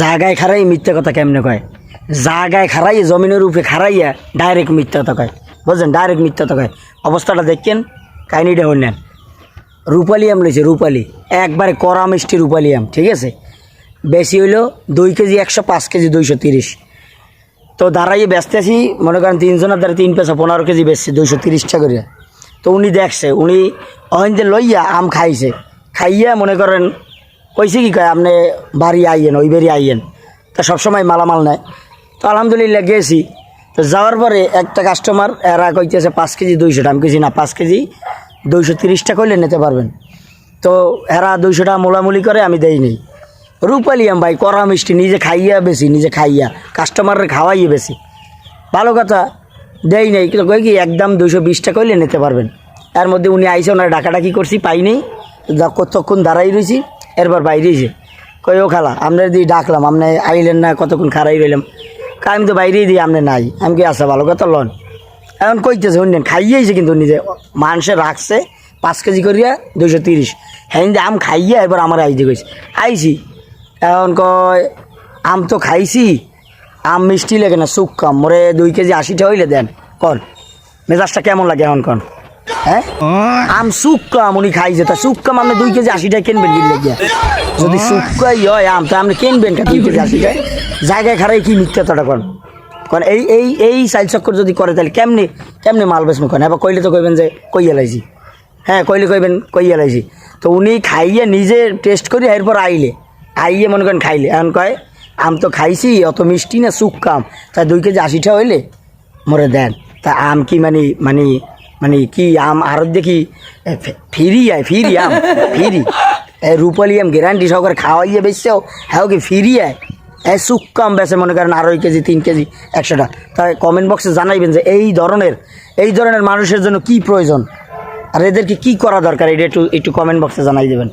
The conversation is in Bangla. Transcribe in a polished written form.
জায়গায় খারাই মিথ্যা কথা কেমনে কয়? জায়গায় খারাই জমিনের উপরে খারাইয়া ডাইরেক্ট মিথ্যা কথা কয়, বুঝলেন? ডাইরেক্ট মিথ্যা কথা কয়। অবস্থাটা দেখেন, কাহিনিটা হইলেন। রূপালি আম লইছে, রূপালি একবারে কড়া মিষ্টি রূপালি আম, ঠিক আছে? বেশি হইলো 2 কেজি 100, 5 কেজি 230। তো দাঁড়াইয়ে ব্যস্ত আছি, মনে করেন 3 জনের দ্বারা 3 পেসা 15 কেজি বেচছে 230 টাকা করে। তো উনি দেখছে, উনি অহিন্দে লইয়া আম খাইছে, খাইয়া মনে করেন কইছে কি কয়, আপনি বাড়ি আইয়েন, ওই বাড়ি আইয়েন। তা সবসময় মালামাল নেয়। তো আলহামদুলিল্লাহ গেছি। তো যাওয়ার পরে একটা কাস্টমার এরা কইতেছে 5 কেজি 200 টাকা। আমি কেছি না, 5 কেজি 230 টাকা হইলে নিতে পারবেন। তো এরা 200 টাকা মোলামুলি করে, আমি দেই নেই। রূপালি আম ভাই, কড়া মিষ্টি, নিজে খাইয়া বেশি, নিজে খাইয়া কাস্টমারের খাওয়াইয়ে বেশি। ভালো কথা, দেই নেই। কিন্তু কই কি একদম 220 টাকা হইলে নিতে পারবেন। এর মধ্যে উনি আইসে, ওনার ডাকাডাকি করছি, পাইনি। কতক্ষণ দাঁড়াই রয়েছি, এরপর বাইরে এসে কই, ও খালা আপনার দিয়ে ডাকলাম, আপনি আইলেন না, কতক্ষণ খারাই রইলাম। আমি তো বাইরেই দিই, আপনি নাই। আমি কি আসা ভালো কথা লন। এখন কইতেছে শুনলেন, খাইয়েছে কিন্তু নিজে মানুষে রাখছে 5 কেজি করিয়া 230। হ্যাঁ আম খাইয়া এবার আমার আইতে কইছে। আইছি, এখন কয় আম তো খাইছি, আম মিষ্টি লাগে না, সুক্কাম মোরে 2 কেজি 80 টাকা হইলে দেন। কন মেজাজটা কেমন লাগে এখন কন? হ্যাঁ, আম সুক্কাম উনি খাইছে, তা সুক্কাম আপনি 2 কেজি 80 টাকা কিনবেন কিনলে গিয়া? যদি সুক্কাই হয় আম, তা আপনি কিনবেন 2 কেজি 80 টাকা? জায়গায় খারাই কি মিথ্যাটা কন? কারণ এই সাইড চক্কর যদি করে তাহলে কেমনে মাল বেচমু কন? এবার কইলে তো কইবেন যে কইয়া লাইছি। হ্যাঁ, কইলে কইবেন কইয়া লাইছি। তো উনি খাইয়ে নিজে টেস্ট করি, এরপর আইয়ে মনে করেন খাইলে। এখন কয় আম তো খাইছি, অত মিষ্টি না, সুক্কাম, তাই 2 কেজি 80 টাকা হইলে মোরে দেন। তা আম কি মানে কি আম আরো দেখি ফিরি আম ফিরি রূপালি আম গ্যারান্টি সহকারে খাওয়াইয়ে বেচছেও, হ্যাঁ কি ফিরি সুক্কাম বেছে মনে করেন 2.5 কেজি 3 কেজি 100 টাকা। তাই কমেন্ট বক্সে জানাইবেন যে এই ধরনের মানুষের জন্য কি প্রয়োজন, আর এদেরকে কি করা দরকার, এটা একটু কমেন্ট বক্সে জানাই দেবেন।